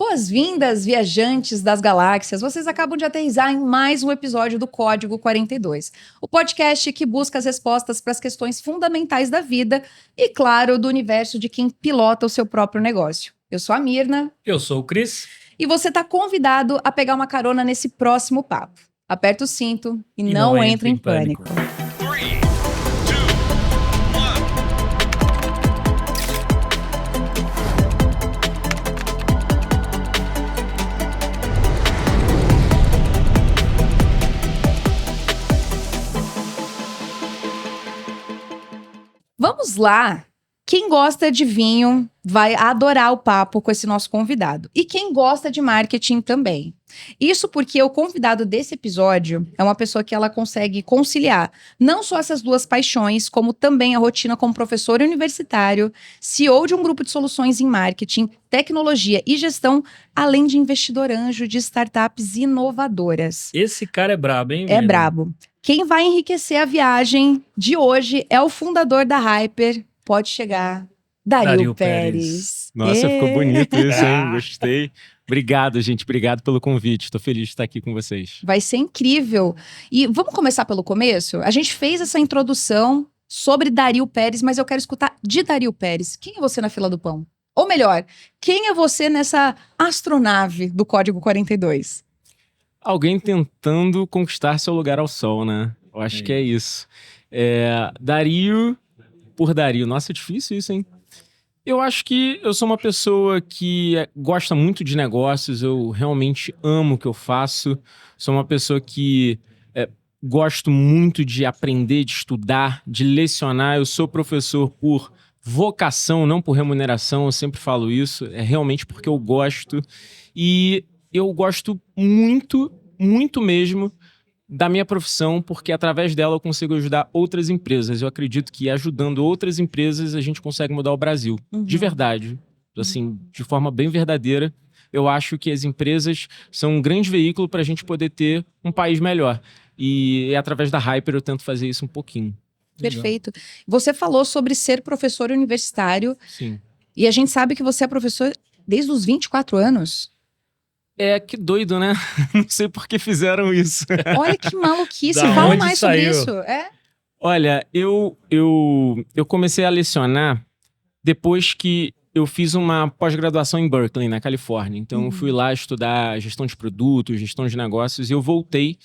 Boas-vindas, viajantes das galáxias. Vocês acabam de aterrissar em mais um episódio do Código 42, o podcast que busca as respostas para as questões fundamentais da vida e, claro, do universo de quem pilota o seu próprio negócio. Eu sou a Mirna. Eu sou o Cris. E você está convidado a pegar uma carona nesse próximo papo. Aperta o cinto e não entra em pânico. Vamos lá! Quem gosta de vinho vai adorar o papo com esse nosso convidado. E quem gosta de marketing também. Isso porque o convidado desse episódio é uma pessoa que ela consegue conciliar não só essas duas paixões, como também a rotina como professor universitário, CEO de um grupo de soluções em marketing, tecnologia e gestão, além de investidor anjo de startups inovadoras. Esse cara é brabo, hein? É brabo. Quem vai enriquecer a viagem de hoje é o fundador da Hyper. Pode chegar, Dario Pérez. Nossa, ficou bonito isso, hein? Gostei. Obrigado, gente. Obrigado pelo convite. Estou feliz de estar aqui com vocês. Vai ser incrível. E vamos começar pelo começo? A gente fez essa introdução sobre Dario Pérez, mas eu quero escutar de Dario Pérez. Quem é você na fila do pão? Ou melhor, quem é você nessa astronave do Código 42? Alguém tentando conquistar seu lugar ao sol, né? Eu acho que é isso. Dario por Dario. Nossa, é difícil isso, hein? Eu acho que eu sou uma pessoa que gosta muito de negócios, eu realmente amo o que eu faço. Sou uma pessoa que gosto muito de aprender, de estudar, de lecionar. Eu sou professor por vocação, não por remuneração, eu sempre falo isso. É realmente porque eu gosto. E eu gosto muito, muito mesmo da minha profissão, porque através dela eu consigo ajudar outras empresas. Eu acredito que ajudando outras empresas a gente consegue mudar o Brasil. De verdade. Assim, de forma bem verdadeira. Eu acho que as empresas são um grande veículo para a gente poder ter um país melhor. E através da Hyper eu tento fazer isso um pouquinho. Perfeito. Você falou sobre ser professor universitário. Sim. E a gente sabe que você é professor desde os 24 anos. Que doido, né? Não sei por que fizeram isso. Olha que maluquice. Da Fala onde mais saiu? sobre isso. Olha, eu comecei a lecionar depois que eu fiz uma pós-graduação em Berkeley, na Califórnia. Então, eu fui lá estudar gestão de produtos, gestão de negócios, e eu voltei.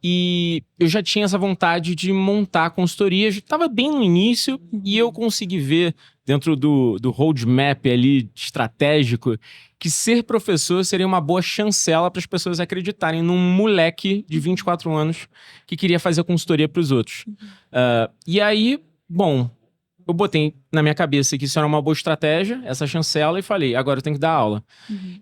E eu já tinha essa vontade de montar a consultoria. Estava bem no início e eu consegui ver dentro do roadmap ali estratégico que ser professor seria uma boa chancela para as pessoas acreditarem num moleque de 24 anos que queria fazer consultoria para os outros. E aí, bom, eu botei na minha cabeça que isso era uma boa estratégia, essa chancela, e falei, agora eu tenho que dar aula.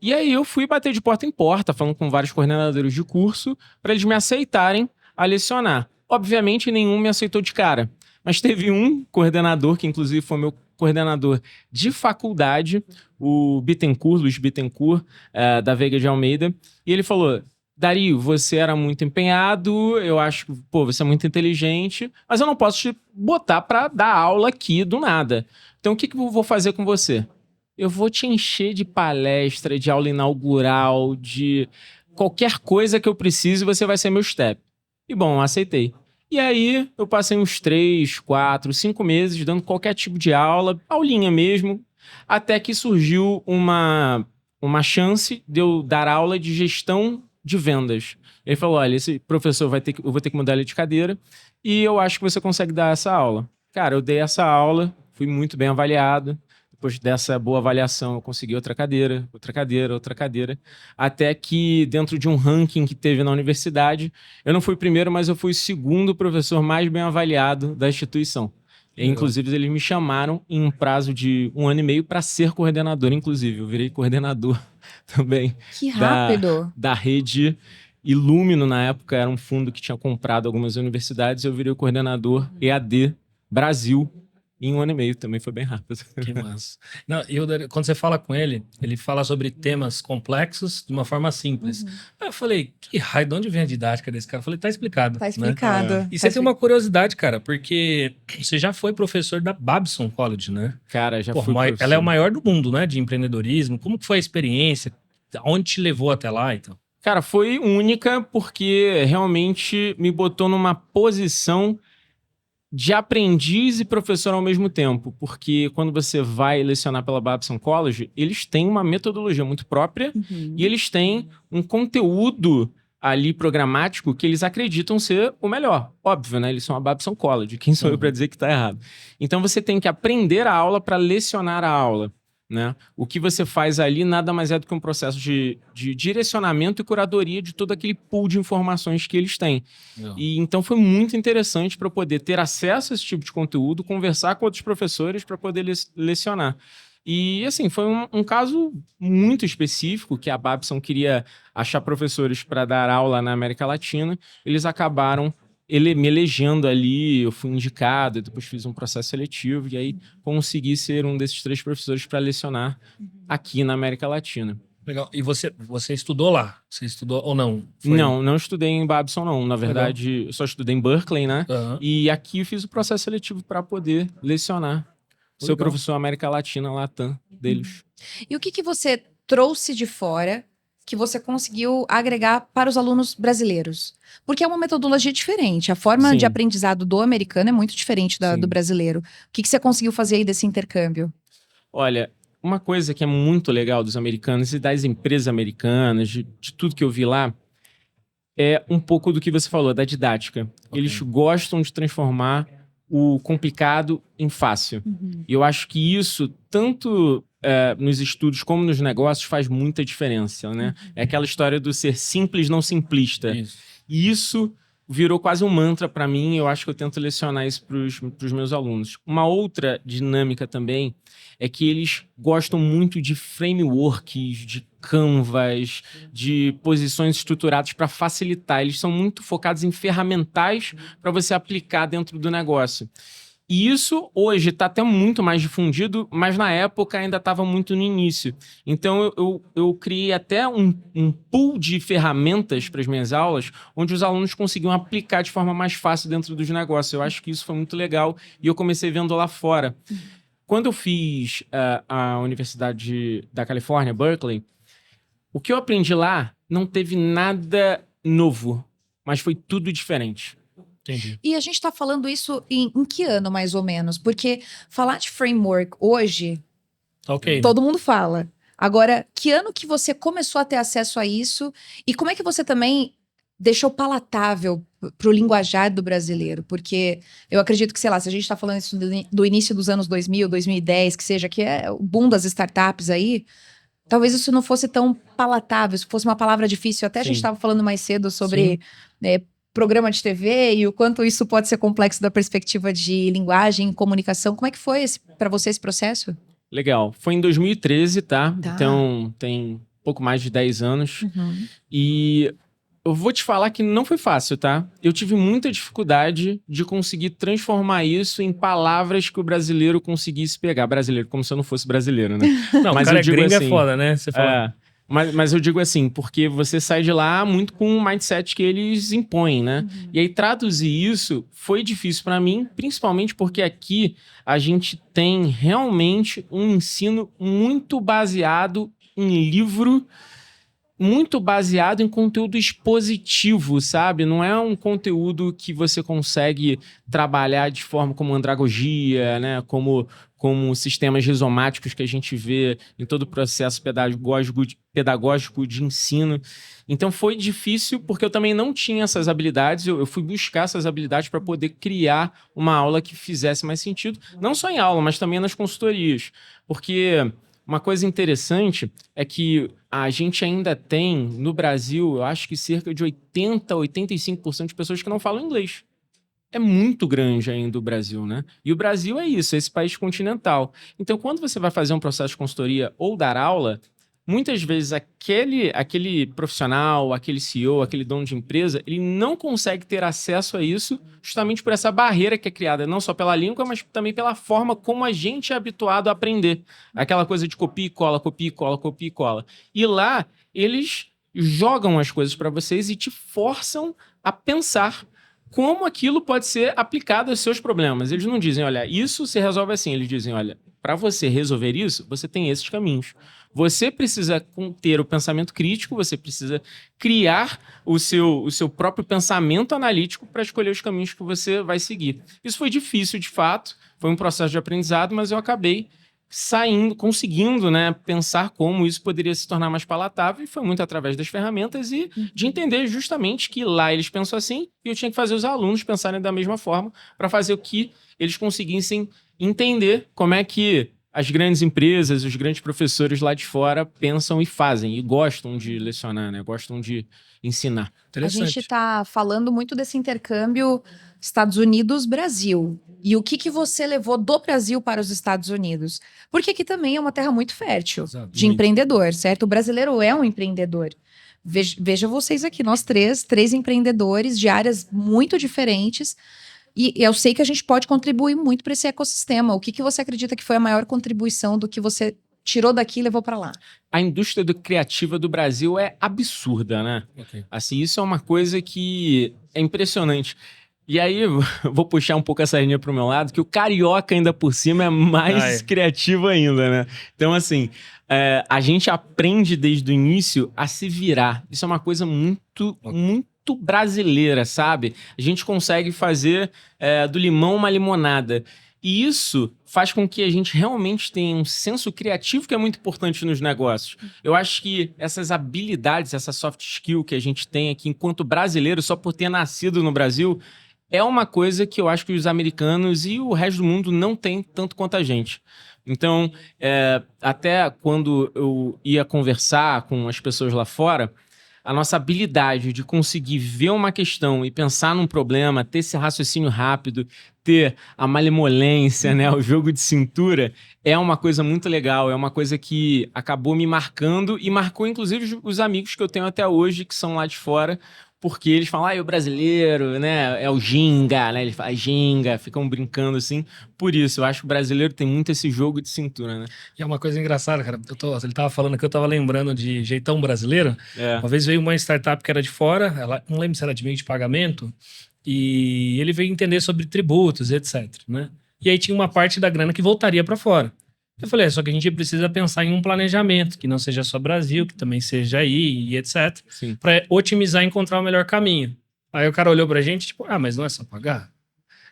E aí eu fui bater de porta em porta, falando com vários coordenadores de curso, para eles me aceitarem a lecionar. Obviamente, nenhum me aceitou de cara. Mas teve um coordenador, que inclusive foi meu coordenador de faculdade, o Bittencourt, Luiz Bittencourt, da Veiga de Almeida, e ele falou: Dario, você era muito empenhado, eu acho que, você é muito inteligente, mas eu não posso te botar para dar aula aqui do nada. Então, o que eu vou fazer com você? Eu vou te encher de palestra, de aula inaugural, de qualquer coisa que eu precise, você vai ser meu step. E, bom, eu aceitei. E aí, eu passei uns 3, 4, 5 meses dando qualquer tipo de aula, aulinha mesmo, até que surgiu uma chance de eu dar aula de gestão de vendas. Ele falou, olha, esse professor eu vou ter que mudar ele de cadeira e eu acho que você consegue dar essa aula. Cara, eu dei essa aula, fui muito bem avaliado. Depois dessa boa avaliação, eu consegui outra cadeira, até que dentro de um ranking que teve na universidade, eu não fui o primeiro, mas eu fui o segundo professor mais bem avaliado da instituição. E, inclusive, eles me chamaram em um prazo de 1 ano e meio para ser coordenador, inclusive. Eu virei coordenador também. Que rápido! Da rede Ilumino, na época, era um fundo que tinha comprado algumas universidades. Eu virei o coordenador EAD Brasil em 1 ano e meio. Também foi bem rápido. Que massa. Não, quando você fala com ele, ele fala sobre temas complexos de uma forma simples. Aí eu falei, que raio, de onde vem a didática desse cara? Eu falei, tá explicado. Tá explicado. Né? E você tem uma curiosidade, cara, porque você já foi professor da Babson College, né? Cara, já fui professor. Ela é o maior do mundo, né? De empreendedorismo. Como que foi a experiência? Onde te levou até lá, então? Cara, foi única porque realmente me botou numa posição de aprendiz e professor ao mesmo tempo. Porque quando você vai lecionar pela Babson College, eles têm uma metodologia muito própria e eles têm um conteúdo ali programático que eles acreditam ser o melhor. Óbvio, né? Eles são a Babson College. Quem sou eu para dizer que está errado? Então você tem que aprender a aula para lecionar a aula. Né? O que você faz ali nada mais é do que um processo de direcionamento e curadoria de todo aquele pool de informações que eles têm. E então foi muito interessante para poder ter acesso a esse tipo de conteúdo, conversar com outros professores para poder lecionar. E assim, foi um caso muito específico que a Babson queria achar professores para dar aula na América Latina. Eles acabaram me elegendo ali, eu fui indicado, depois fiz um processo seletivo e aí consegui ser um desses 3 professores para lecionar aqui na América Latina. Legal. E você estudou lá? Você estudou ou não? Não estudei em Babson, não. Na verdade, eu só estudei em Berkeley, né? E aqui eu fiz o processo seletivo para poder lecionar. Ser o professor América Latina, Latam deles. E o que você trouxe de fora que você conseguiu agregar para os alunos brasileiros? Porque é uma metodologia diferente. A forma de aprendizado do americano é muito diferente do brasileiro. O que você conseguiu fazer aí desse intercâmbio? Olha, uma coisa que é muito legal dos americanos e das empresas americanas, de tudo que eu vi lá, é um pouco do que você falou, da didática. Eles gostam de transformar o complicado em fácil. E eu acho que isso, tanto nos estudos como nos negócios, faz muita diferença, né? É aquela história do ser simples, não simplista. E isso virou quase um mantra para mim, eu acho que eu tento lecionar isso para os meus alunos. Uma outra dinâmica também é que eles gostam muito de frameworks, de canvas, de posições estruturadas para facilitar. Eles são muito focados em ferramentais para você aplicar dentro do negócio. E isso hoje está até muito mais difundido, mas na época ainda estava muito no início. Então eu criei até um pool de ferramentas para as minhas aulas, onde os alunos conseguiam aplicar de forma mais fácil dentro dos negócios. Eu acho que isso foi muito legal e eu comecei vendo lá fora. Quando eu fiz a Universidade da Califórnia, Berkeley, o que eu aprendi lá não teve nada novo, mas foi tudo diferente. Entendi. E a gente está falando isso em que ano, mais ou menos? Porque falar de framework hoje, todo mundo fala. Agora, que ano que você começou a ter acesso a isso? E como é que você também deixou palatável para o linguajar do brasileiro? Porque eu acredito que, sei lá, se a gente está falando isso do início dos anos 2000, 2010, que seja, que é o boom das startups aí, talvez isso não fosse tão palatável, se fosse uma palavra difícil. Até a gente estava falando mais cedo sobre programa de TV e o quanto isso pode ser complexo da perspectiva de linguagem, comunicação. Como é que foi para você esse processo? Legal. Foi em 2013, tá? Então tem pouco mais de 10 anos. E eu vou te falar que não foi fácil, tá? Eu tive muita dificuldade de conseguir transformar isso em palavras que o brasileiro conseguisse pegar. Brasileiro, como se eu não fosse brasileiro, né? Não, mas o cara gringo assim, é foda, né? Você fala... Mas eu digo assim, porque você sai de lá muito com o mindset que eles impõem, né? E aí traduzir isso foi difícil para mim, principalmente porque aqui a gente tem realmente um ensino muito baseado em livro, muito baseado em conteúdo expositivo, sabe? Não é um conteúdo que você consegue trabalhar de forma como andragogia, né? Como sistemas rizomáticos que a gente vê em todo o processo pedagógico de ensino. Então foi difícil porque eu também não tinha essas habilidades, eu fui buscar essas habilidades para poder criar uma aula que fizesse mais sentido, não só em aula, mas também nas consultorias. Porque uma coisa interessante é que a gente ainda tem, no Brasil, eu acho que cerca de 80%, 85% de pessoas que não falam inglês. É muito grande ainda o Brasil, né? E o Brasil é isso, é esse país continental. Então, quando você vai fazer um processo de consultoria ou dar aula, muitas vezes aquele profissional, aquele CEO, aquele dono de empresa, ele não consegue ter acesso a isso justamente por essa barreira que é criada não só pela língua, mas também pela forma como a gente é habituado a aprender. Aquela coisa de copia e cola, copia e cola, copia e cola. E lá, eles jogam as coisas para vocês e te forçam a pensar como aquilo pode ser aplicado aos seus problemas. Eles não dizem, olha, isso se resolve assim. Eles dizem, olha, para você resolver isso, você tem esses caminhos. Você precisa ter o pensamento crítico, você precisa criar o seu próprio pensamento analítico para escolher os caminhos que você vai seguir. Isso foi difícil, de fato, foi um processo de aprendizado, mas eu acabei conseguindo, né, pensar como isso poderia se tornar mais palatável, e foi muito através das ferramentas e de entender justamente que lá eles pensam assim e eu tinha que fazer os alunos pensarem da mesma forma para fazer o que eles conseguissem entender como é que as grandes empresas, os grandes professores lá de fora pensam e fazem, e gostam de lecionar, né? Gostam de ensinar. A gente está falando muito desse intercâmbio Estados Unidos-Brasil. E o que você levou do Brasil para os Estados Unidos? Porque aqui também é uma terra muito fértil de empreendedor, certo? O brasileiro é um empreendedor. Veja vocês aqui, nós três empreendedores de áreas muito diferentes. E eu sei que a gente pode contribuir muito para esse ecossistema. O que você acredita que foi a maior contribuição do que você tirou daqui e levou para lá? A indústria criativa do Brasil é absurda, né? Okay. Assim, isso é uma coisa que é impressionante. E aí, eu vou puxar um pouco essa linha para o meu lado, que o carioca ainda por cima é mais criativo ainda, né? Então, assim, a gente aprende desde o início a se virar. Isso é uma coisa muito brasileira, sabe? A gente consegue fazer do limão uma limonada. E isso faz com que a gente realmente tenha um senso criativo que é muito importante nos negócios. Eu acho que essas habilidades, essa soft skill que a gente tem aqui enquanto brasileiro, só por ter nascido no Brasil, é uma coisa que eu acho que os americanos e o resto do mundo não tem tanto quanto a gente. Então, até quando eu ia conversar com as pessoas lá fora, a nossa habilidade de conseguir ver uma questão e pensar num problema, ter esse raciocínio rápido, ter a malemolência, né, o jogo de cintura, é uma coisa muito legal, é uma coisa que acabou me marcando e marcou inclusive os amigos que eu tenho até hoje, que são lá de fora, porque eles falam, o brasileiro, né, é o ginga, né, ele fala ginga, ficam brincando assim. Por isso, eu acho que o brasileiro tem muito esse jogo de cintura, né? E é uma coisa engraçada, cara, ele tava falando que eu tava lembrando de jeitão brasileiro. Uma vez veio uma startup que era de fora, ela não lembro se era de meio de pagamento, e ele veio entender sobre tributos, etc, né? E aí tinha uma parte da grana que voltaria para fora. Eu falei, só que a gente precisa pensar em um planejamento, que não seja só Brasil, que também seja aí, e etc. Para otimizar e encontrar o melhor caminho. Aí o cara olhou pra gente, tipo, mas não é só pagar?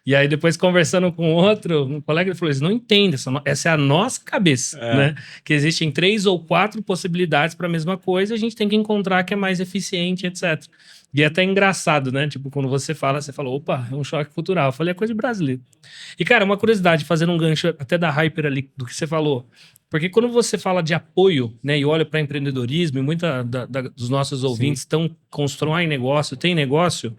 E aí depois conversando com um colega, ele falou, eles não entendem, essa é a nossa cabeça, né? Que existem 3 ou 4 possibilidades para a mesma coisa, a gente tem que encontrar a que é mais eficiente, etc. E é até engraçado, né? Tipo, quando você falou, opa, é um choque cultural. Eu falei, é coisa de brasileiro. E, cara, uma curiosidade, fazendo um gancho até da Hyper ali, do que você falou. Porque quando você fala de apoio, né, e olha para empreendedorismo, e muitos dos nossos ouvintes constroem negócio, tem negócio,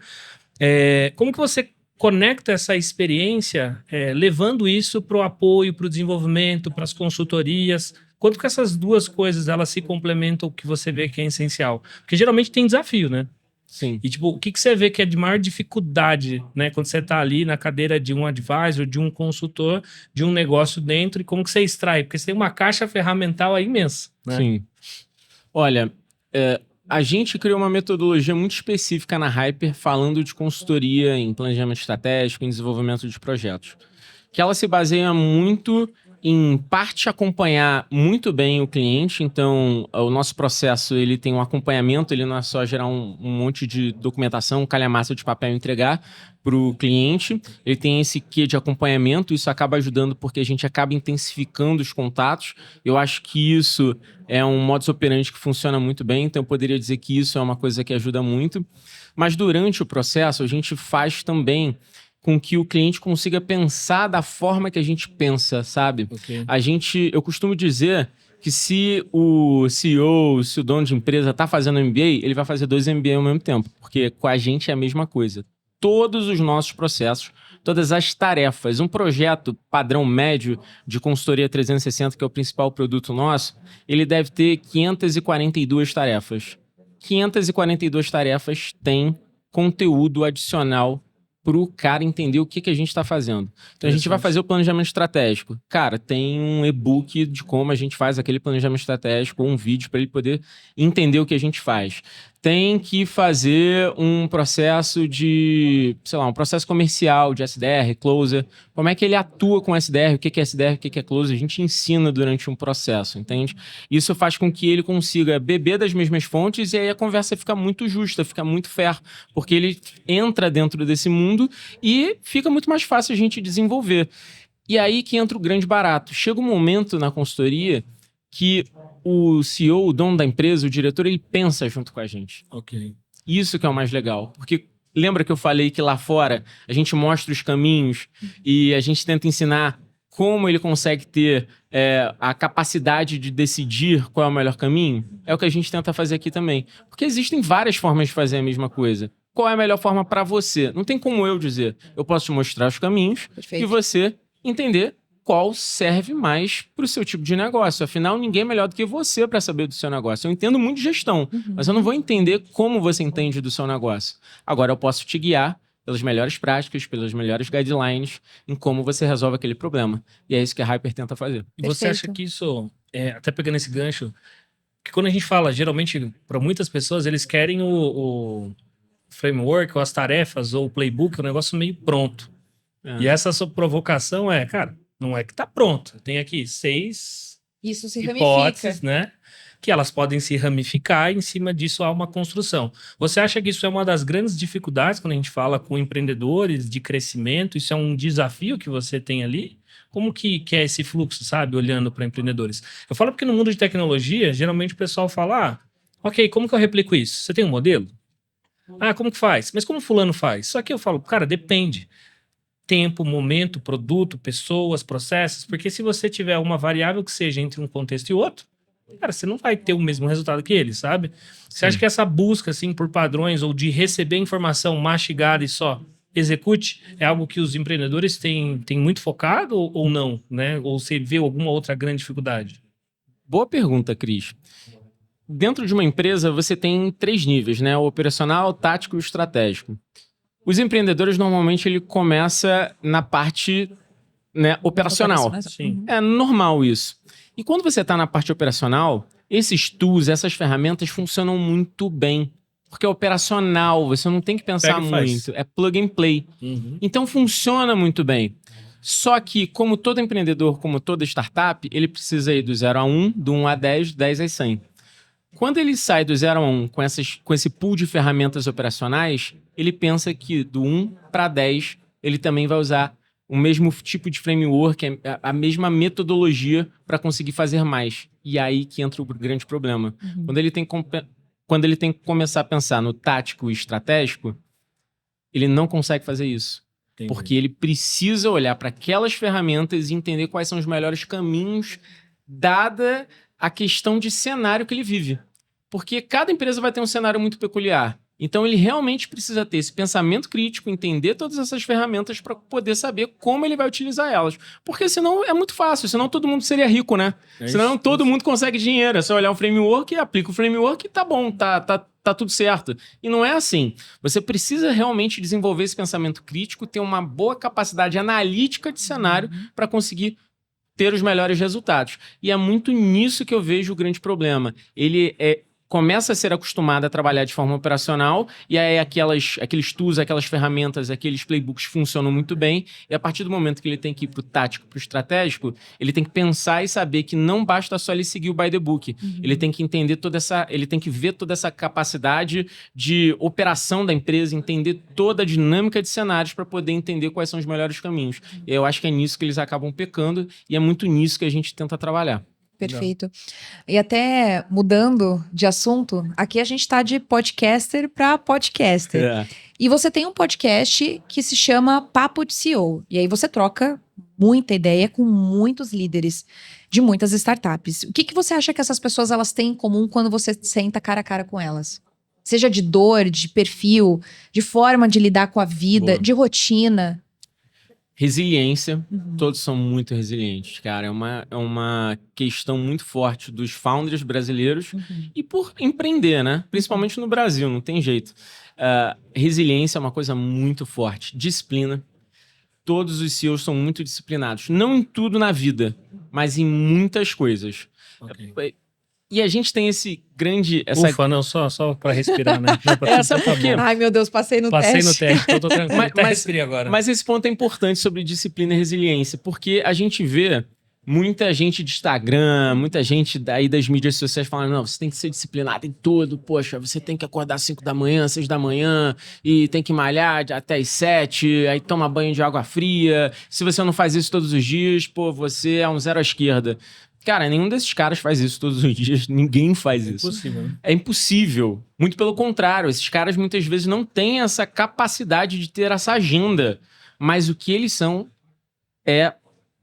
como que você conecta essa experiência, levando isso para o apoio, para o desenvolvimento, para as consultorias? Quanto que essas duas coisas, elas se complementam, o que você vê que é essencial? Porque geralmente tem desafio, né? Sim. E, tipo, o que você vê que é de maior dificuldade, né? Quando você tá ali na cadeira de um advisor, de um consultor, de um negócio dentro, e como que você extrai? Porque você tem uma caixa ferramental aí imensa, né? Sim. Olha, a gente criou uma metodologia muito específica na Hyper, falando de consultoria em planejamento estratégico, em desenvolvimento de projetos. Que ela se baseia muito em parte acompanhar muito bem o cliente. Então o nosso processo ele tem um acompanhamento, ele não é só gerar um monte de documentação, um calhamaço de papel e entregar para o cliente, ele tem esse quê de acompanhamento, isso acaba ajudando porque a gente acaba intensificando os contatos. Eu acho que isso é um modus operandi que funciona muito bem, então eu poderia dizer que isso é uma coisa que ajuda muito. Mas durante o processo a gente faz também com que o cliente consiga pensar da forma que a gente pensa, sabe? Eu costumo dizer que se o CEO, se o dono de empresa está fazendo MBA, ele vai fazer 2 MBA ao mesmo tempo, porque com a gente é a mesma coisa. Todos os nossos processos, todas as tarefas, um projeto padrão médio de consultoria 360, que é o principal produto nosso, ele deve ter 542 tarefas. 542 tarefas têm conteúdo adicional pro cara entender o que a gente está fazendo. Então a gente vai fazer o planejamento estratégico. Cara, tem um e-book de como a gente faz aquele planejamento estratégico, ou um vídeo para ele poder entender o que a gente faz. Tem que fazer um processo de, sei lá, um processo comercial de SDR, closer. Como é que ele atua com SDR, o que é SDR, o que é closer. A gente ensina durante um processo, entende? Isso faz com que ele consiga beber das mesmas fontes e aí a conversa fica muito justa, fica muito fair, porque ele entra dentro desse mundo e fica muito mais fácil a gente desenvolver. E aí que entra o grande barato. Chega um momento na consultoria que o CEO, o dono da empresa, o diretor, ele pensa junto com a gente. Ok. Isso que é o mais legal. Porque lembra que eu falei que lá fora a gente mostra os caminhos e a gente tenta ensinar como ele consegue ter a capacidade de decidir qual é o melhor caminho? É o que a gente tenta fazer aqui também. Porque existem várias formas de fazer a mesma coisa. Qual é a melhor forma para você? Não tem como eu dizer. Eu posso te mostrar os caminhos e você entender qual serve mais para o seu tipo de negócio. Afinal, ninguém é melhor do que você para saber do seu negócio. Eu entendo muito de gestão, mas eu não vou entender como você entende do seu negócio. Agora, eu posso te guiar pelas melhores práticas, pelas melhores guidelines em como você resolve aquele problema. E é isso que a Hyper tenta fazer. E você acha que isso, até pegando esse gancho, que quando a gente fala, geralmente, para muitas pessoas, eles querem o framework, ou as tarefas, ou o playbook, o negócio meio pronto. E essa sua provocação cara, não é que tá pronto. Tem aqui 6 hipóteses, né? Que elas podem se ramificar e em cima disso há uma construção. Você acha que isso é uma das grandes dificuldades quando a gente fala com empreendedores de crescimento? Isso é um desafio que você tem ali? Como que é esse fluxo, sabe? Olhando para empreendedores. Eu falo porque no mundo de tecnologia, geralmente o pessoal fala, ok, como que eu replico isso? Você tem um modelo? Como que faz? Mas como fulano faz? Só que eu falo, cara, depende. Tempo, momento, produto, pessoas, processos, porque se você tiver uma variável que seja entre um contexto e outro, cara, você não vai ter o mesmo resultado que ele, sabe? Você acha que essa busca, assim, por padrões ou de receber informação mastigada e só execute é algo que os empreendedores têm muito focado ou não, né? Ou você vê alguma outra grande dificuldade? Boa pergunta, Cris. Dentro de uma empresa, você tem 3 níveis, né? O operacional, o tático e o estratégico. Os empreendedores, normalmente, ele começa na parte, né, operacional. Sim. É normal isso. E quando você está na parte operacional, esses tools, essas ferramentas funcionam muito bem. Porque é operacional, você não tem que pensar muito. É plug and play. Então, funciona muito bem. Só que, como todo empreendedor, como toda startup, ele precisa ir do 0 a 1, do 1 a 10, do 10 a 100. Quando ele sai do 0 a 1 com esse pool de ferramentas operacionais, ele pensa que do 1 para 10, ele também vai usar o mesmo tipo de framework, a mesma metodologia para conseguir fazer mais. E aí que entra o grande problema. Quando ele tem que começar a pensar no tático e estratégico, ele não consegue fazer isso. Entendi. Porque ele precisa olhar para aquelas ferramentas e entender quais são os melhores caminhos, dada a questão de cenário que ele vive. Porque cada empresa vai ter um cenário muito peculiar. Então, ele realmente precisa ter esse pensamento crítico, entender todas essas ferramentas para poder saber como ele vai utilizar elas. Porque senão é muito fácil, senão todo mundo seria rico, né? Senão todo mundo consegue dinheiro. É só olhar um framework, aplica o framework e tá bom, tá tudo certo. E não é assim. Você precisa realmente desenvolver esse pensamento crítico, ter uma boa capacidade analítica de cenário para conseguir ter os melhores resultados. E é muito nisso que eu vejo o grande problema. Ele começa a ser acostumado a trabalhar de forma operacional e aí aqueles tools, aquelas ferramentas, aqueles playbooks funcionam muito bem e a partir do momento que ele tem que ir para o tático, para o estratégico, ele tem que pensar e saber que não basta só ele seguir o by the book. Ele tem que entender ele tem que ver toda essa capacidade de operação da empresa, entender toda a dinâmica de cenários para poder entender quais são os melhores caminhos. E eu acho que é nisso que eles acabam pecando e é muito nisso que a gente tenta trabalhar. Perfeito. E até mudando de assunto, aqui a gente está de podcaster para podcaster. E você tem um podcast que se chama Papo de CEO. E aí você troca muita ideia com muitos líderes de muitas startups. O que você acha que essas pessoas elas têm em comum quando você senta cara a cara com elas? Seja de dor, de perfil, de forma de lidar com a vida, de rotina. Resiliência, todos são muito resilientes, cara. É uma questão muito forte dos founders brasileiros e por empreender, né? Principalmente no Brasil, não tem jeito. Resiliência é uma coisa muito forte. Disciplina. Todos os CEOs são muito disciplinados. Não em tudo na vida, mas em muitas coisas. Okay. E a gente tem esse grande... Ufa, não, só pra respirar, né? Essa porque... Ai, meu Deus, passei no teste. Passei no teste, tô tranquilo. Até respirei agora. Mas esse ponto é importante sobre disciplina e resiliência, porque a gente vê muita gente de Instagram, muita gente daí das mídias sociais falando, não, você tem que ser disciplinado em tudo, poxa, você tem que acordar às 5 da manhã, 6 da manhã, e tem que malhar até às 7, aí toma banho de água fria. Se você não faz isso todos os dias, pô, você é um zero à esquerda. Cara, nenhum desses caras faz isso todos os dias. Ninguém faz isso. Impossível, né? É impossível. Muito pelo contrário. Esses caras muitas vezes não têm essa capacidade de ter essa agenda. Mas o que eles são é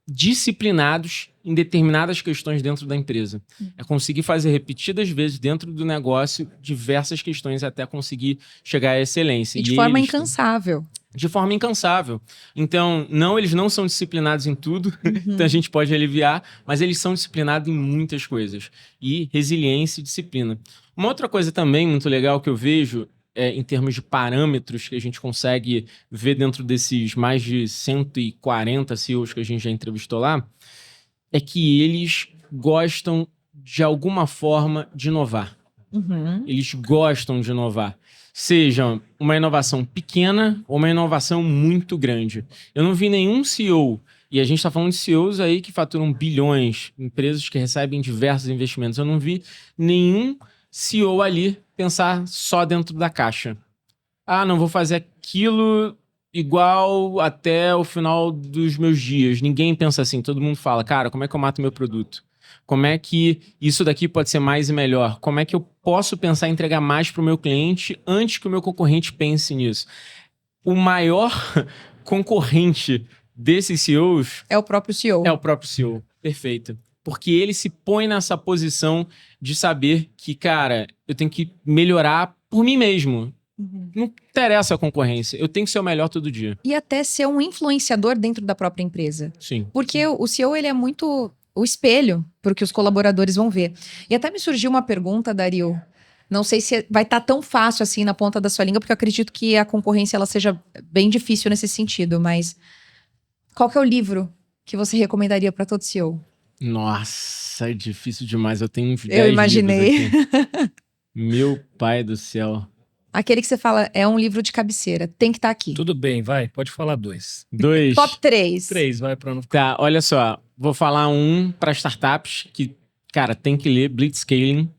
disciplinados em determinadas questões dentro da empresa. É conseguir fazer repetidas vezes dentro do negócio diversas questões até conseguir chegar à excelência. E de forma incansável. De forma incansável. Então, não, eles não são disciplinados em tudo, então a gente pode aliviar, mas eles são disciplinados em muitas coisas. E resiliência e disciplina. Uma outra coisa também muito legal que eu vejo, em termos de parâmetros que a gente consegue ver dentro desses mais de 140 CEOs que a gente já entrevistou lá, é que eles gostam, de alguma forma, de inovar. Eles gostam de inovar. Seja uma inovação pequena ou uma inovação muito grande. Eu não vi nenhum CEO, e a gente está falando de CEOs aí que faturam bilhões, empresas que recebem diversos investimentos. Eu não vi nenhum CEO ali pensar só dentro da caixa. Ah, não vou fazer aquilo igual até o final dos meus dias. Ninguém pensa assim. Todo mundo fala, cara, como é que eu mato meu produto? Como é que isso daqui pode ser mais e melhor? Como é que eu posso pensar em entregar mais para o meu cliente antes que o meu concorrente pense nisso? O maior concorrente desses CEOs... é o próprio CEO. É o próprio CEO. Perfeito. Porque ele se põe nessa posição de saber que, cara, eu tenho que melhorar por mim mesmo. Não interessa a concorrência. Eu tenho que ser o melhor todo dia. E até ser um influenciador dentro da própria empresa. Sim. Porque o CEO, ele é muito... o espelho para o que os colaboradores vão ver. E até me surgiu uma pergunta, Dario. Não sei se vai estar tão fácil assim na ponta da sua língua, porque eu acredito que a concorrência ela seja bem difícil nesse sentido. Mas qual que é o livro que você recomendaria para todo CEO? Nossa, é difícil demais. Eu tenho uns 10 Eu imaginei. livros aqui. Meu pai do céu. Aquele que você fala é um livro de cabeceira. Tem que estar aqui. Tudo bem, vai. Pode falar 2. 2. Top 3. 3, vai pra não ficar. Tá, olha só. Vou falar um para startups que, cara, tem que ler Blitzscaling.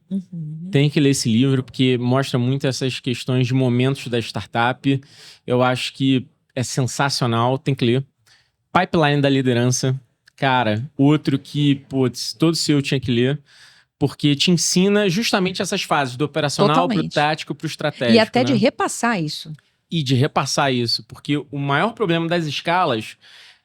Tem que ler esse livro, porque mostra muito essas questões de momentos da startup. Eu acho que é sensacional. Tem que ler. Pipeline da Liderança. Cara, outro que, putz, todo CEO tinha que ler. Porque te ensina justamente essas fases, do operacional para o tático, para o estratégico. E até né? de repassar isso. E de repassar isso. Porque o maior problema das escalas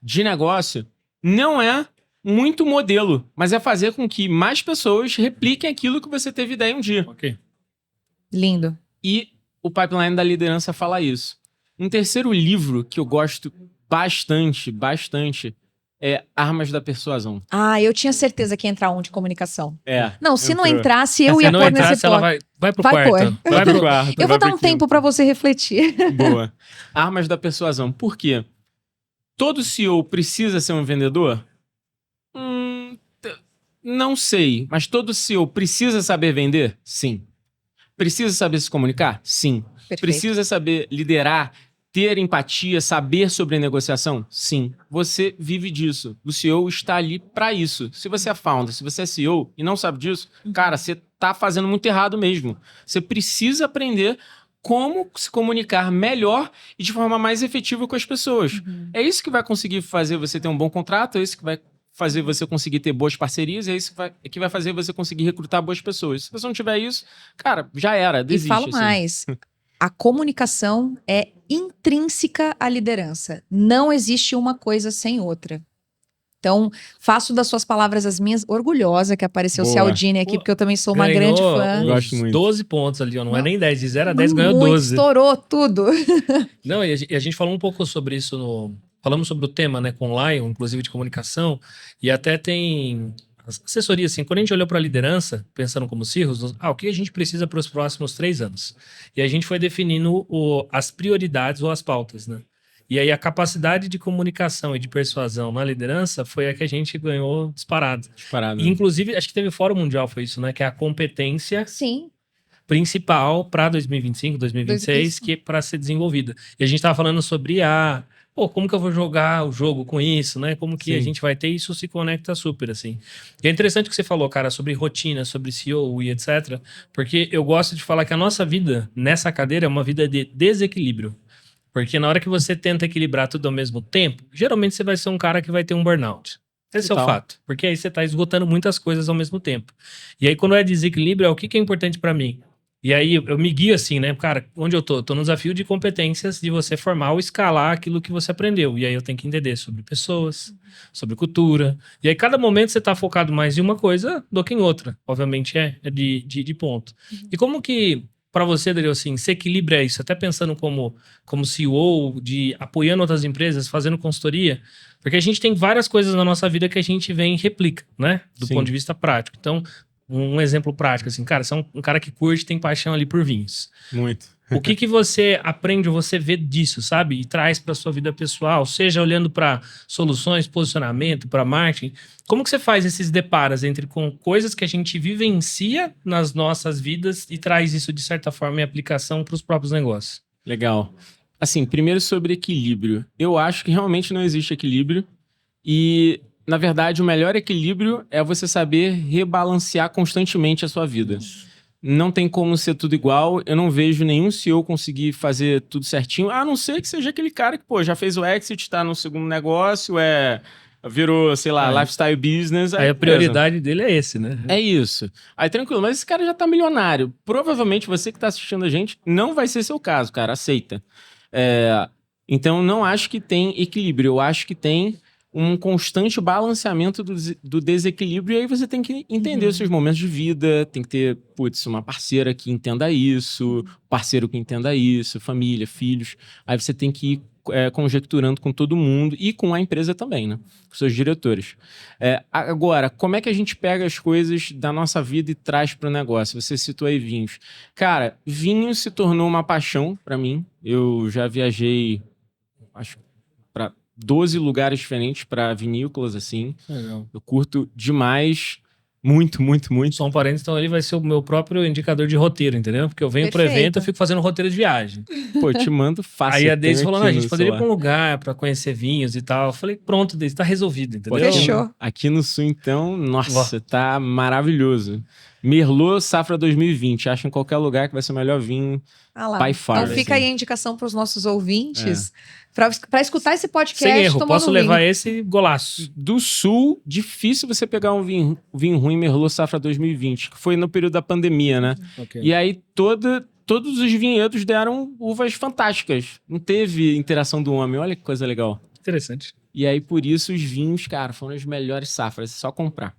de negócio não é muito modelo, mas é fazer com que mais pessoas repliquem aquilo que você teve ideia um dia. Ok. Lindo. E o Pipeline da Liderança fala isso. Um terceiro livro que eu gosto bastante é Armas da Persuasão. Ah, eu tinha certeza que ia entrar um de comunicação. Não, se entrou. não entrasse, eu ia pôr nesse ela bloco. vai pro quarto. Vai pro quarto. Eu vou dar um tempo para você refletir. Boa. Armas da Persuasão. Por quê? Todo CEO precisa ser um vendedor? Não sei. Mas todo CEO precisa saber vender? Sim. Precisa saber se comunicar? Sim. Perfeito. Precisa saber liderar, ter empatia, saber sobre negociação? Sim. Você vive disso. O CEO está ali para isso. Se você é founder, se você é CEO e não sabe disso, cara, você está fazendo muito errado mesmo. Você precisa aprender como se comunicar melhor e de forma mais efetiva com as pessoas. É isso que vai conseguir fazer você ter um bom contrato, é isso que vai fazer você conseguir ter boas parcerias, é isso que vai fazer você conseguir recrutar boas pessoas. Se você não tiver isso, cara, já era, desiste. E falo mais. A comunicação é intrínseca à liderança. Não existe uma coisa sem outra. Então, faço das suas palavras as minhas. Orgulhosa que apareceu o Cialdini aqui, porque eu também sou uma grande fã. Gosto muito. 12 pontos ali, ó. Não é nem 10. De 0 a 10 ganhou muito, 12. Estourou tudo. Não, e a gente falou um pouco sobre isso no falamos sobre o tema, né, com o Lion, inclusive de comunicação, e até tem assessoria, assim, quando a gente olhou para a liderança, pensando como CIRRUS, o que a gente precisa para os próximos 3 anos? E a gente foi definindo as prioridades ou as pautas, né? E aí a capacidade de comunicação e de persuasão na liderança foi a que a gente ganhou disparado. E, inclusive, acho que teve o Fórum Mundial, foi isso, né? Que é a competência principal para 2025, 2026, que é para ser desenvolvida. E a gente estava falando sobre como que eu vou jogar o jogo com isso, né? Como que a gente vai ter isso se conecta super, assim. E é interessante o que você falou, cara, sobre rotina, sobre CEO e etc. Porque eu gosto de falar que a nossa vida nessa cadeira é uma vida de desequilíbrio. Porque na hora que você tenta equilibrar tudo ao mesmo tempo, geralmente você vai ser um cara que vai ter um burnout. Esse é o fato. Porque aí você está esgotando muitas coisas ao mesmo tempo. E aí quando é desequilíbrio, o que é importante para mim? E aí eu me guio assim, né? Cara, onde eu tô? Tô no desafio de competências de você formar ou escalar aquilo que você aprendeu. E aí eu tenho que entender sobre pessoas, sobre cultura. E aí cada momento você tá focado mais em uma coisa do que em outra. Obviamente é de ponto. E como que, para você, Dario, assim, se equilibra isso? Até pensando como CEO, apoiando outras empresas, fazendo consultoria. Porque a gente tem várias coisas na nossa vida que a gente vem e replica, né? Do ponto de vista prático. Então, um exemplo prático, assim, cara, você é um cara que curte, tem paixão ali por vinhos. Muito. O que você aprende, você vê disso, sabe? E traz para sua vida pessoal, seja olhando para soluções, posicionamento, para marketing. Como que você faz esses deparos com coisas que a gente vivencia nas nossas vidas e traz isso, de certa forma, em aplicação para os próprios negócios? Legal. Assim, primeiro sobre equilíbrio. Eu acho que realmente não existe equilíbrio e... Na verdade, o melhor equilíbrio é você saber rebalancear constantemente a sua vida. Não tem como ser tudo igual. Eu não vejo nenhum CEO conseguir fazer tudo certinho, a não ser que seja aquele cara que, já fez o exit, tá no segundo negócio, virou, sei lá, lifestyle business. Aí a prioridade dele é esse, né? É isso. Aí tranquilo, mas esse cara já tá milionário. Provavelmente você que tá assistindo a gente não vai ser seu caso, cara. Aceita. Então, não acho que tem equilíbrio. Eu acho que tem um constante balanceamento do desequilíbrio, e aí você tem que entender os seus momentos de vida, tem que ter, uma parceira que entenda isso, parceiro que entenda isso, família, filhos. Aí você tem que ir conjecturando com todo mundo e com a empresa também, né? Com seus diretores. Agora, como é que a gente pega as coisas da nossa vida e traz para o negócio? Você citou aí vinhos. Cara, vinho se tornou uma paixão para mim. Eu já viajei, acho, para 12 lugares diferentes para vinícolas, assim. Legal. Eu curto demais. Muito, muito, muito. Só um parênteses, então ele vai ser o meu próprio indicador de roteiro, entendeu? Porque eu venho pro evento, eu fico fazendo roteiro de viagem. Pô, eu te mando fácil. Aí a Deise falou, a gente poderia ir pra um lugar pra conhecer vinhos e tal. Eu falei, pronto, Deise, tá resolvido, entendeu? Fechou. Aqui no Sul, então, nossa, tá maravilhoso. Merlot Safra 2020. Acha em qualquer lugar que vai ser o melhor vinho. By far. Então fica aí a indicação para os nossos ouvintes para escutar esse podcast. Sem erro, posso levar esse golaço. Do Sul, difícil você pegar um vinho ruim Merlot Safra 2020, que foi no período da pandemia, né? Okay. E aí todos os vinhedos deram uvas fantásticas. Não teve interação do homem. Olha que coisa legal. Interessante. E aí, por isso, os vinhos, cara, foram as melhores safras. É só comprar.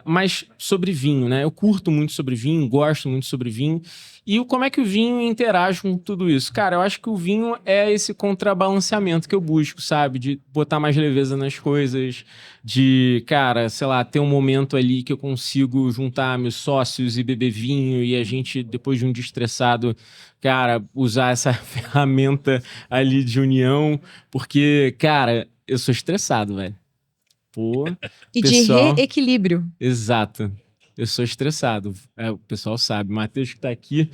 Mas sobre vinho, né? Eu curto muito sobre vinho, gosto muito sobre vinho. E como é que o vinho interage com tudo isso? Cara, eu acho que o vinho é esse contrabalanceamento que eu busco, sabe? De botar mais leveza nas coisas, de, cara, sei lá, ter um momento ali que eu consigo juntar meus sócios e beber vinho e a gente, depois de um dia estressado, cara, usar essa ferramenta ali de união. Porque, cara, eu sou estressado, velho. E pessoal... de reequilíbrio. Exato. Eu sou estressado. O pessoal sabe. Matheus que tá aqui,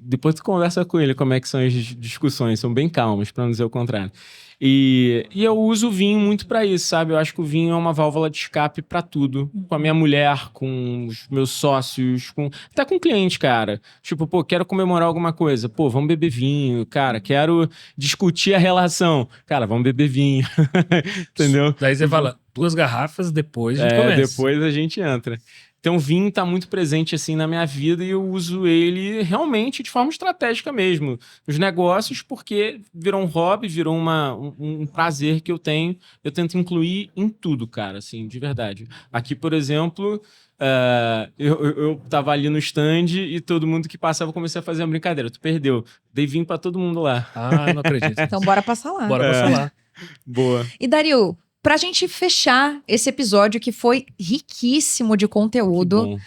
depois tu conversa com ele como é que são as discussões. São bem calmas, para não dizer o contrário. E eu uso o vinho muito para isso, sabe? Eu acho que o vinho é uma válvula de escape para tudo. Com a minha mulher, com os meus sócios, até com o cliente, cara. Tipo, quero comemorar alguma coisa. Vamos beber vinho. Cara, quero discutir a relação. Cara, vamos beber vinho. Entendeu? Daí você fala, 2 garrafas, depois a gente começa. Depois a gente entra. Então, o vinho está muito presente assim na minha vida e eu uso ele realmente de forma estratégica mesmo. Nos negócios, porque virou um hobby, virou um prazer que eu tenho. Eu tento incluir em tudo, cara, assim, de verdade. Aqui, por exemplo, eu tava ali no stand e todo mundo que passava comecei a fazer uma brincadeira. Tu perdeu. Dei vinho para todo mundo lá. Ah, não acredito. Então, bora passar lá. Bora passar lá. Boa. E Dario, pra gente fechar esse episódio que foi riquíssimo de conteúdo, Bom.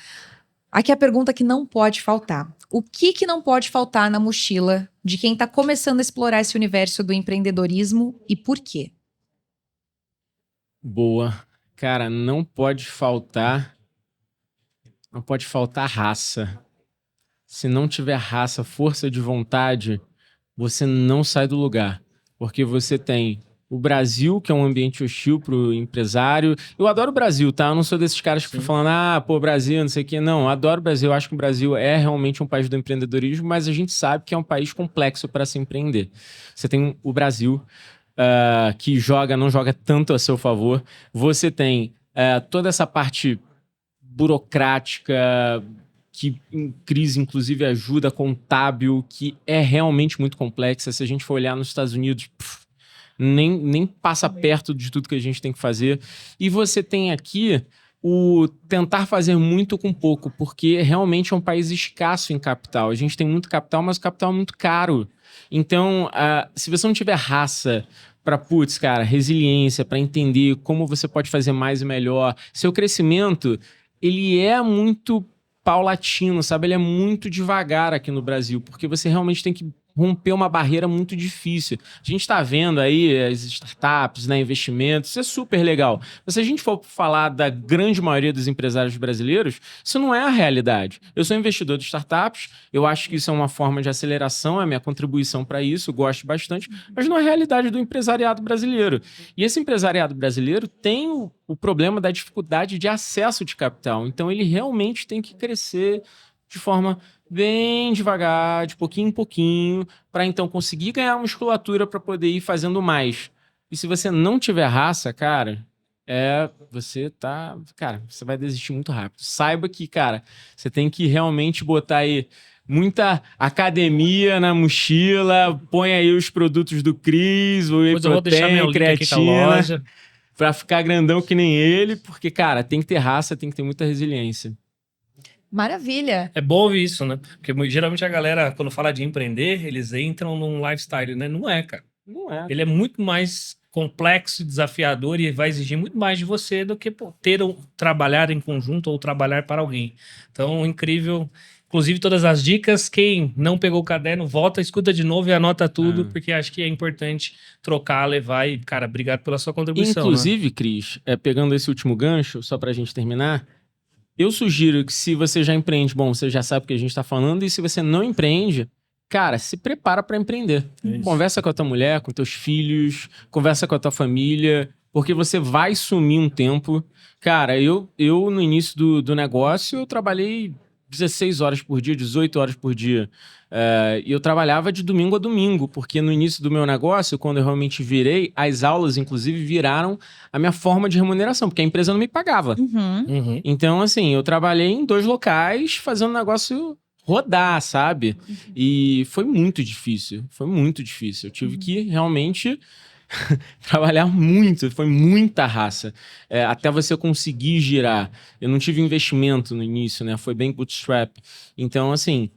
aqui é a pergunta que não pode faltar. O que não pode faltar na mochila de quem tá começando a explorar esse universo do empreendedorismo e por quê? Boa. Cara, não pode faltar raça. Se não tiver raça, força de vontade, você não sai do lugar. Porque você tem o Brasil, que é um ambiente hostil para o empresário. Eu adoro o Brasil, tá? Eu não sou desses caras que ficam falando, Brasil, não sei o quê. Não, eu adoro o Brasil. Eu acho que o Brasil é realmente um país do empreendedorismo, mas a gente sabe que é um país complexo para se empreender. Você tem o Brasil, que não joga tanto a seu favor. Você tem toda essa parte burocrática, que em crise, inclusive, ajuda contábil, que é realmente muito complexa. Se a gente for olhar nos Estados Unidos, nem passa perto de tudo que a gente tem que fazer. E você tem aqui o tentar fazer muito com pouco, porque realmente é um país escasso em capital. A gente tem muito capital, mas o capital é muito caro. Então, se você não tiver raça para, resiliência, para entender como você pode fazer mais e melhor, seu crescimento, ele é muito paulatino, sabe? Ele é muito devagar aqui no Brasil, porque você realmente tem que romper uma barreira muito difícil. A gente está vendo aí as startups, né, investimentos, isso é super legal. Mas se a gente for falar da grande maioria dos empresários brasileiros, isso não é a realidade. Eu sou investidor de startups, eu acho que isso é uma forma de aceleração, é a minha contribuição para isso, eu gosto bastante, mas não é a realidade do empresariado brasileiro. E esse empresariado brasileiro tem o problema da dificuldade de acesso de capital. Então, ele realmente tem que crescer de forma bem devagar, de pouquinho em pouquinho, para então conseguir ganhar musculatura para poder ir fazendo mais. E se você não tiver raça, você vai desistir muito rápido. Saiba que, você tem que realmente botar aí muita academia na mochila, põe aí os produtos do Cris, o whey protein, creatina, para ficar grandão que nem ele, porque, tem que ter raça, tem que ter muita resiliência. Maravilha. É bom ouvir isso, né? Porque geralmente a galera, quando fala de empreender, eles entram num lifestyle, né? Não é, cara. Não é. Ele é muito mais complexo, desafiador e vai exigir muito mais de você do que trabalhar em conjunto ou trabalhar para alguém. Então, incrível. Inclusive, todas as dicas, quem não pegou o caderno, volta, escuta de novo e anota tudo, porque acho que é importante trocar, levar e, obrigado pela sua contribuição. Inclusive, né? Cris, pegando esse último gancho, só pra gente terminar, eu sugiro que se você já empreende, você já sabe o que a gente está falando, e se você não empreende, se prepara para empreender. Conversa com a tua mulher, com teus filhos, conversa com a tua família, porque você vai sumir um tempo. Eu no início do negócio, eu trabalhei 16 horas por dia, 18 horas por dia. E eu trabalhava de domingo a domingo, porque no início do meu negócio, quando eu realmente virei, as aulas, inclusive, viraram a minha forma de remuneração, porque a empresa não me pagava. Uhum. Então, assim, eu trabalhei em 2 locais, fazendo o negócio rodar, sabe? E foi muito difícil, Eu tive que realmente trabalhar muito, foi muita raça, até você conseguir girar. Eu não tive investimento no início, né? Foi bem bootstrap. Então, assim,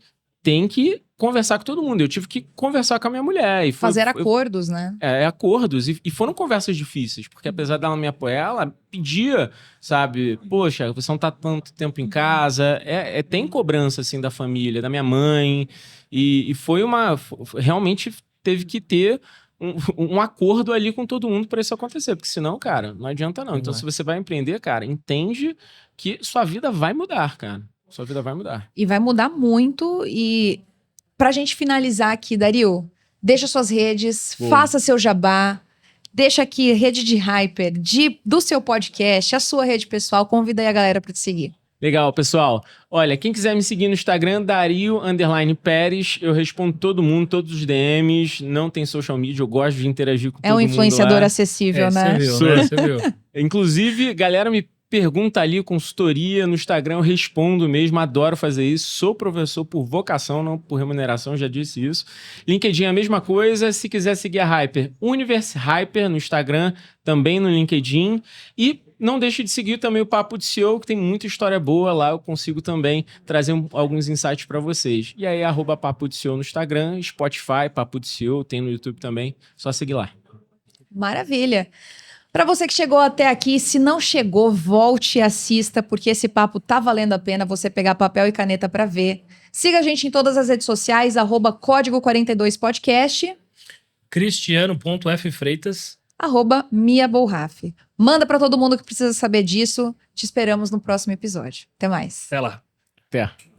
tem que conversar com todo mundo. Eu tive que conversar com a minha mulher. Fazer acordos, né? Acordos. E foram conversas difíceis, porque apesar dela me apoiar, ela pedia, sabe? Poxa, você não tá tanto tempo em casa. Tem cobrança, assim, da família, da minha mãe. E foi realmente teve que ter um acordo ali com todo mundo para isso acontecer, porque senão, não adianta não. Então, se você vai empreender, entende que sua vida vai mudar, Sua vida vai mudar. E vai mudar muito. E pra gente finalizar aqui, Dario, deixa suas redes, faça seu jabá, deixa aqui rede de Hyper, do seu podcast, a sua rede pessoal, convida aí a galera pra te seguir. Legal, pessoal. Olha, quem quiser me seguir no Instagram, Dario_Pérez, eu respondo todo mundo, todos os DMs, não tem social media, eu gosto de interagir com todo mundo. É um influenciador acessível, né? Você viu. Inclusive, galera me pergunta ali, consultoria no Instagram, eu respondo mesmo, adoro fazer isso. Sou professor por vocação, não por remuneração, já disse isso. LinkedIn é a mesma coisa. Se quiser seguir a Hyper, Universe Hyper no Instagram, também no LinkedIn. E não deixe de seguir também o Papo de CEO, que tem muita história boa lá. Eu consigo também trazer alguns insights para vocês. E aí, @Papo de CEO no Instagram, Spotify, Papo de CEO, tem no YouTube também. Só seguir lá. Maravilha. Para você que chegou até aqui, se não chegou, volte e assista, porque esse papo tá valendo a pena você pegar papel e caneta para ver. Siga a gente em todas as redes sociais, @código42podcast. Cristiano.ffreitas. @MiaBolraf. Manda para todo mundo que precisa saber disso. Te esperamos no próximo episódio. Até mais. Até lá. Até.